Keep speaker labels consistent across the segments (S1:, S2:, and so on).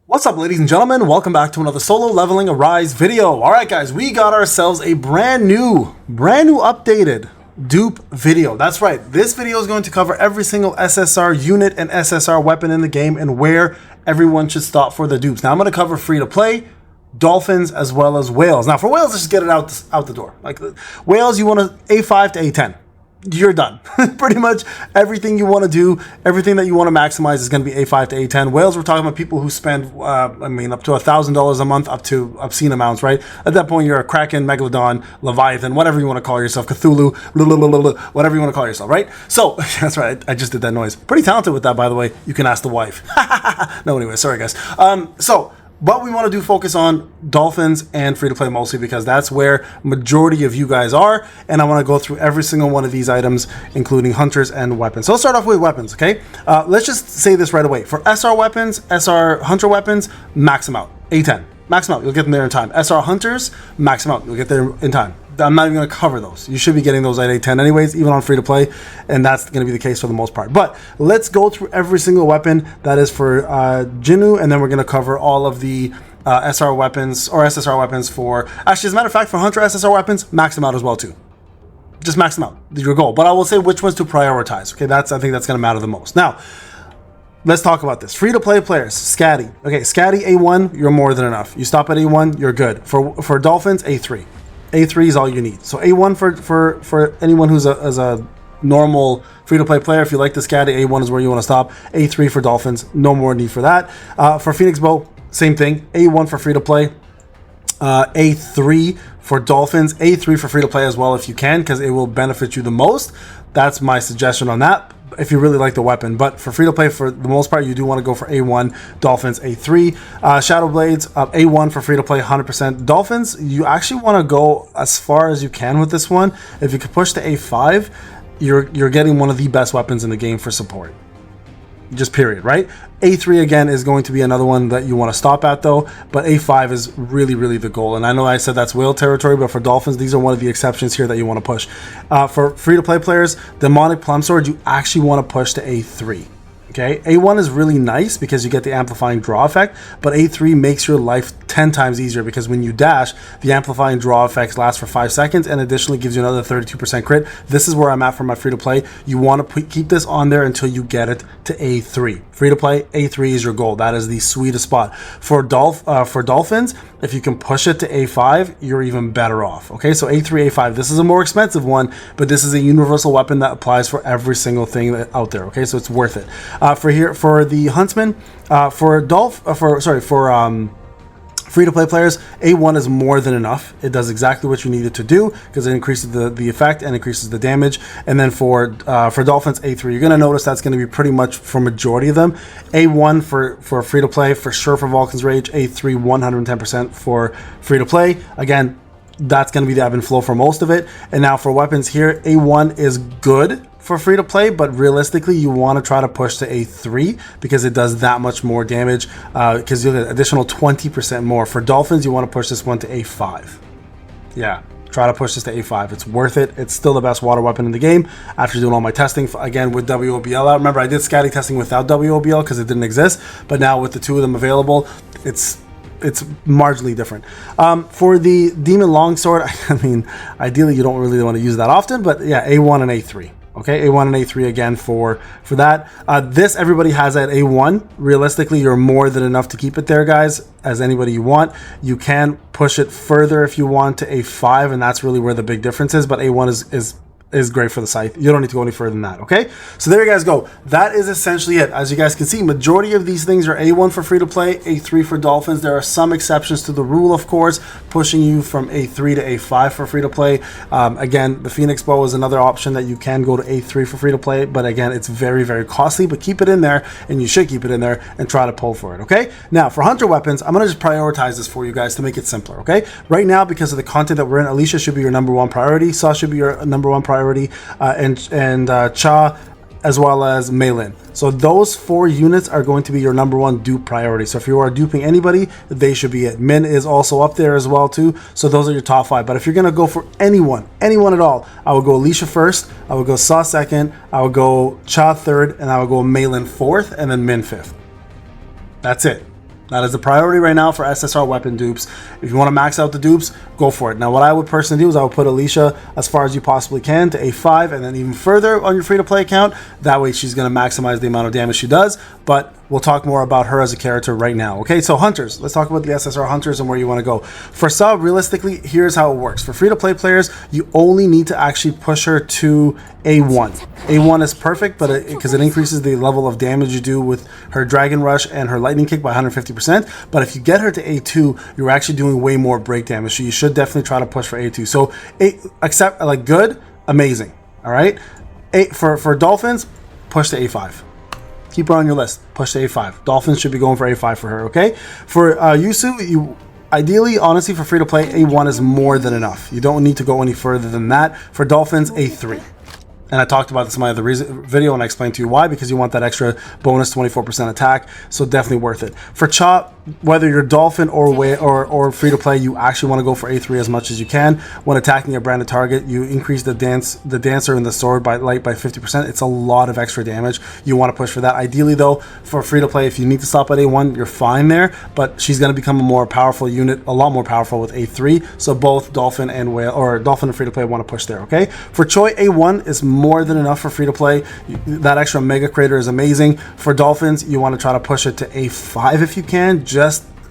S1: What's up, ladies and gentlemen? Welcome back to another solo leveling Arise video. All right, guys, we got ourselves a brand new updated dupe video. That's right. This video is going to cover every single SSR unit and SSR weapon in the game and where everyone should stop for the dupes. Now, I'm going to cover free to play, dolphins, as well as whales. Now, for whales, let's just get it out the door. Like whales, you want to A5 to A10. You're done. Pretty much everything you want to do, everything that you want to maximize is going to be A5 to A10. Whales, we're talking about people who spend, up to $1,000 a month, up to obscene amounts, right? At that point, you're a Kraken, Megalodon, Leviathan, whatever you want to call yourself, Cthulhu, whatever you want to call yourself, right? So, that's right, I just did that noise. Pretty talented with that, by the way. You can ask the wife. No, anyway, sorry, guys. But we want to focus on dolphins and free to play mostly because that's where majority of you guys are, and I want to go through every single one of these items, including hunters and weapons. So let's start off with weapons, okay? Let's just say this right away. For SR weapons, SR hunter weapons, max them out. A10. Max them out. You'll get them there in time. SR hunters, max them out. You'll get there in time. I'm not even going to cover those. You should be getting those at A10 anyways, even on free to play, and that's going to be the case for the most part. But let's go through every single weapon that is for Jinnu, and then we're going to cover all of the SR weapons or SSR weapons for, actually, as a matter of fact, for hunter SSR weapons, max them out as well too. Just max them out, your goal. But I will say which ones to prioritize. Okay, I think that's going to matter the most. Now, let's talk about this. Free to play players, Scatty. Okay, Scatty A1, you're more than enough. You stop at A1, you're good. For dolphins, A3. A3 is all you need. So A1 for anyone who's a normal free-to-play player. If you like the Scatty, A1 is where you want to stop. A3 for dolphins, no more need for that. For Phoenix Bow, same thing. A1 for free-to-play. A3 for dolphins. A3 for free-to-play as well if you can, because it will benefit you the most. That's my suggestion on that, if you really like the weapon. But for free to play, for the most part, you do want to go for A1, dolphins, A3. Shadow Blades, A1 for free to play, 100%. Dolphins, you actually want to go as far as you can with this one. If you could push to A5, you're getting one of the best weapons in the game for support. Just period, right? A3 again is going to be another one that you want to stop at though, but A5 is really the goal. And I know I said that's whale territory, but for dolphins, these are one of the exceptions here that you want to push. For free-to-play players, Demonic Plum Sword, you actually want to push to A3. Okay, A1 is really nice because you get the amplifying draw effect, but A3 makes your life 10 times easier because when you dash, the amplifying draw effects last for 5 seconds and additionally gives you another 32% crit. This is where I'm at for my free-to-play. You want to keep this on there until you get it to A3. Free-to-play, A3 is your goal. That is the sweetest spot. For dolphins, if you can push it to A5, you're even better off. Okay, so A3, A5. This is a more expensive one, but this is a universal weapon that applies for every single thing out there. Okay, so it's worth it. For the huntsman, free-to-play players, A1 is more than enough. It does exactly what you need it to do because it increases the effect and increases the damage. And then for dolphins, A3, you're going to notice that's going to be pretty much for majority of them. A1 for free-to-play, for sure for Vulcan's Rage. A3, 110% for free-to-play. Again, that's going to be the ebb and flow for most of it. And now for weapons here, A1 is good for free to play, but realistically you want to try to push to A3 because it does that much more damage because you'll get additional 20% more. For dolphins, you want to push this one to A5. Yeah, try to push this to A5. It's worth it. It's still the best water weapon in the game after doing all my testing again with WOBL out. Remember, I did Scatty testing without WOBL because it didn't exist, but now with the two of them available, it's marginally different. For the Demon Longsword, I mean, ideally you don't really want to use that often, but yeah, A1 and A3. Okay, A1 and A3 again for that. This everybody has at A1. Realistically, you're more than enough to keep it there, guys, as anybody you want. You can push it further if you want to A5, and that's really where the big difference is, but A1 is great for the scythe. You don't need to go any further than that, okay? So there you guys go. That is essentially it. As you guys can see, majority of these things are A1 for free to play, A3 for dolphins. There are some exceptions to the rule, of course, pushing you from A3 to A5 for free to play. Again, the Phoenix Bow is another option that you can go to A3 for free to play, but again, it's very costly, but keep it in there, and you should keep it in there and try to pull for it, okay? Now, for hunter weapons, I'm gonna just prioritize this for you guys to make it simpler, okay? Right now, because of the content that we're in, Alicia should be your #1 priority, Saw should be your #1 priority, and Cha, as well as Meilin. So those 4 units are going to be your #1 dupe priority. So if you are duping anybody, they should be it. Min is also up there as well too. So those are your top 5. But if you're gonna go for anyone at all, I would go Alicia first, I would go Saw second, I would go Cha third, and I would go Meilin 4th, and then Min 5th. That's it. That is the priority right now for SSR weapon dupes. If you want to max out the dupes, go for it. Now, what I would personally do is I would put Alicia as far as you possibly can to A5 and then even further on your free-to-play account. That way she's going to maximize the amount of damage she does, but we'll talk more about her as a character right now. Okay, so hunters. Let's talk about the SSR hunters and where you want to go. For sub, realistically, here's how it works. For free-to-play players, you only need to actually push her to A1. A1 is perfect, but because it increases the level of damage you do with her Dragon Rush and her Lightning Kick by 150%. But if you get her to A2, you're actually doing way more break damage. So you should definitely try to push for A2. So accept like good, amazing. All right. For Dolphins, push to A5. Keep her on your list. Push to A5. Dolphins should be going for A5 for her. Okay. For Yusu, ideally, honestly, for free to play, A1 is more than enough. You don't need to go any further than that. For Dolphins, A3. And I talked about this in my other video and I explained to you why, because you want that extra bonus 24% attack. So definitely worth it. For Chop, whether you're Dolphin or free to play, you actually want to go for A3 as much as you can. When attacking a branded target, you increase the dancer and the sword by 50%. It's a lot of extra damage. You want to push for that. Ideally though, for free to play, if you need to stop at A1, you're fine there, but she's going to become a more powerful unit, a lot more powerful with A3. So both Dolphin and Whale, or Dolphin and free to play, want to push there. Okay. For Choi, A1 is more than enough for free to play. That extra mega crater is amazing. For Dolphins, you want to try to push it to A5 if you can,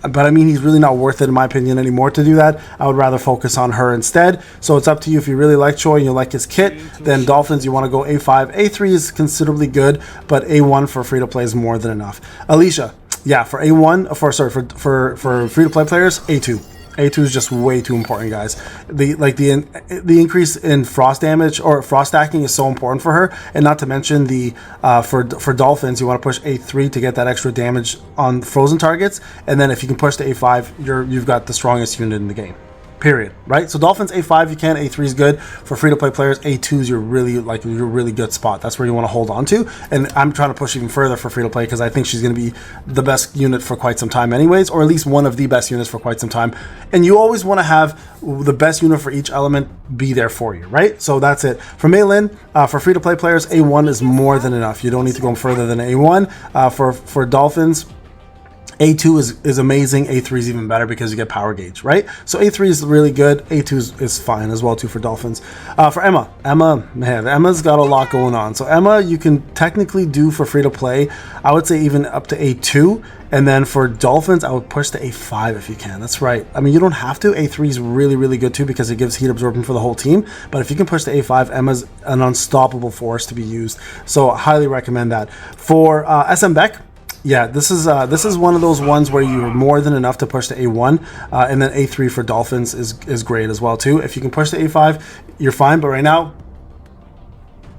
S1: but I mean, he's really not worth it in my opinion anymore to do that. I would rather focus on her instead. So it's up to you. If you really like Choi and you like his kit, then Dolphins, you want to go A5. A3 is considerably good, but A1 for free to play is more than enough. Alicia, yeah, for A1, for free to play players, A2. A2 is just way too important, guys. The increase in frost damage or frost stacking is so important for her, and not to mention for Dolphins, you want to push A3 to get that extra damage on frozen targets, and then if you can push to A5, you've got the strongest unit in the game. Period. Right? So Dolphins A5 you can, A3 is good. For free to play players, A2 is your really good spot. That's where you want to hold on to. And I'm trying to push even further for free to play because I think she's going to be the best unit for quite some time anyways, or at least one of the best units for quite some time. And you always want to have the best unit for each element be there for you, right? So that's it. For Meilin, for free to play players, A1 is more than enough. You don't need to go further than A1. For Dolphins, A2 is amazing. A3 is even better because you get power gauge, right? So A3 is really good. A2 is fine as well too for Dolphins. For Emma, man, Emma's got a lot going on. So Emma, you can technically do for free to play. I would say even up to A2. And then for Dolphins, I would push to A5 if you can. That's right. I mean, you don't have to. A3 is really good too because it gives heat absorption for the whole team. But if you can push to A5, Emma's an unstoppable force to be used. So I highly recommend that. For SM Beck, yeah, this is one of those ones where you're more than enough to push to A1, and then A3 for Dolphins is great as well too. If you can push to A5, you're fine. But right now,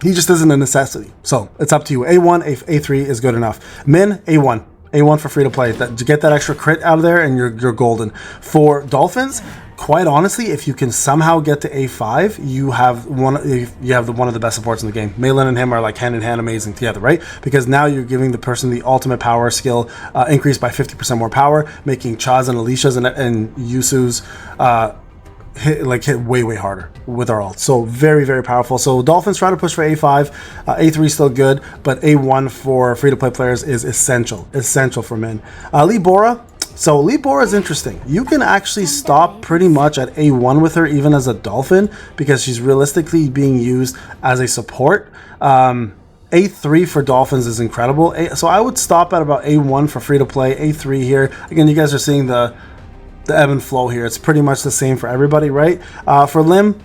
S1: he just isn't a necessity. So it's up to you. A1, A3 is good enough. Min, A1. A1 for free to play. To get that extra crit out of there, and you're golden. For Dolphins, quite honestly, if you can somehow get to A5, you have one of the best supports in the game. Meilin and him are like hand in hand amazing together, right? Because now you're giving the person the ultimate power skill, increased by 50% more power, making Chaz and Alicia's and Yusu's hit way harder with our ult. So very powerful. So Dolphins try to push for A5. A3 is still good, but A1 for free to play players is essential for men. Lee Bora. So Lee Bora is interesting. You can actually stop pretty much at A1 with her, even as a Dolphin, because she's realistically being used as a support. A3 for Dolphins is incredible. So I would stop at about A1 for free to play. A3 here. Again, you guys are seeing the ebb and flow here. It's pretty much the same for everybody, right? For Lim,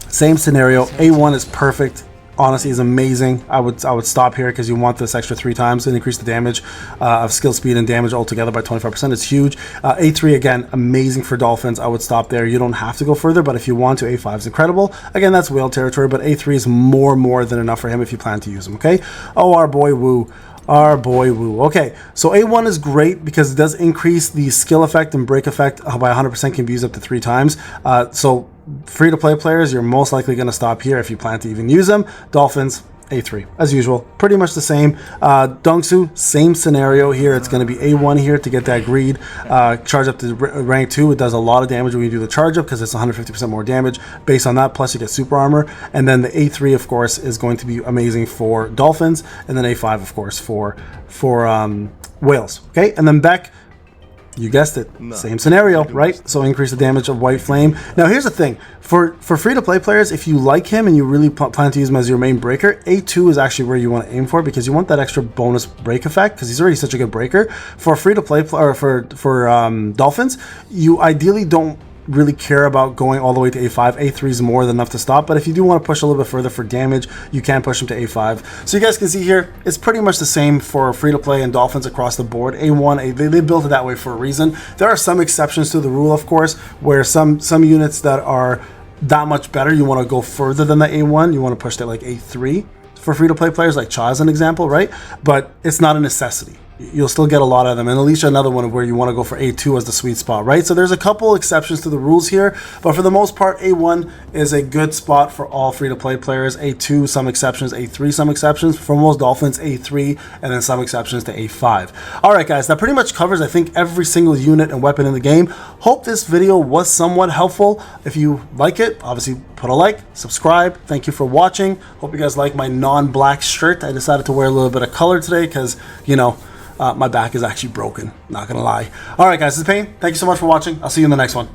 S1: same scenario. A1 is perfect. Honestly, is amazing. I would stop here because you want this extra 3 times and increase the damage of skill speed and damage altogether by 25%. It's huge. A3 again, amazing for Dolphins. I would stop there. You don't have to go further, but if you want to, A5 is incredible. Again, that's whale territory, but A3 is more than enough for him if you plan to use him. Okay. Oh, our boy Wu. Okay, so A1 is great because it does increase the skill effect and break effect by 100%, can be used up to 3 times. So free to play players, you're most likely going to stop here if you plan to even use them. Dolphins, A3 as usual, pretty much the same. Dongsu, same scenario here. It's going to be A1 here to get that greed. Charge up to rank 2. It does a lot of damage when you do the charge up because it's 150% more damage based on that, plus you get super armor. And then the A3 of course is going to be amazing for Dolphins, and then A5 of course for whales. Okay, and then Beck, You guessed it. Same scenario, right? So increase the damage of White Flame. Now here's the thing. For free-to-play players, if you like him and you really plan to use him as your main breaker, A2 is actually where you want to aim for, because you want that extra bonus break effect, because he's already such a good breaker. For free-to-play or for Dolphins, you ideally don't really care about going all the way to A5. A3 is more than enough to stop, but if you do want to push a little bit further for damage, you can push him to A5. So you guys can see here, it's pretty much the same for free-to-play and Dolphins across the board. A1, they built it that way for a reason. There are some exceptions to the rule, of course, where some units that are that much better, you want to go further than the A1. You want to push to like A3 for free-to-play players, like Cha as an example, right? But it's not a necessity. You'll still get a lot of them. And Alicia, another one where you want to go for A2 as the sweet spot, right? So there's a couple exceptions to the rules here, but for the most part, A1 is a good spot for all free-to-play players. A2, some exceptions. A3, some exceptions. For most Dolphins, A3, and then some exceptions to A5. All right, guys, that pretty much covers, I think, every single unit and weapon in the game. Hope this video was somewhat helpful. If you like it, obviously put a like, subscribe. Thank you for watching. Hope you guys like my non-black shirt. I decided to wear a little bit of color today because, you know, my back is actually broken, not gonna lie. All right, guys, this is Payne. Thank you so much for watching. I'll see you in the next one.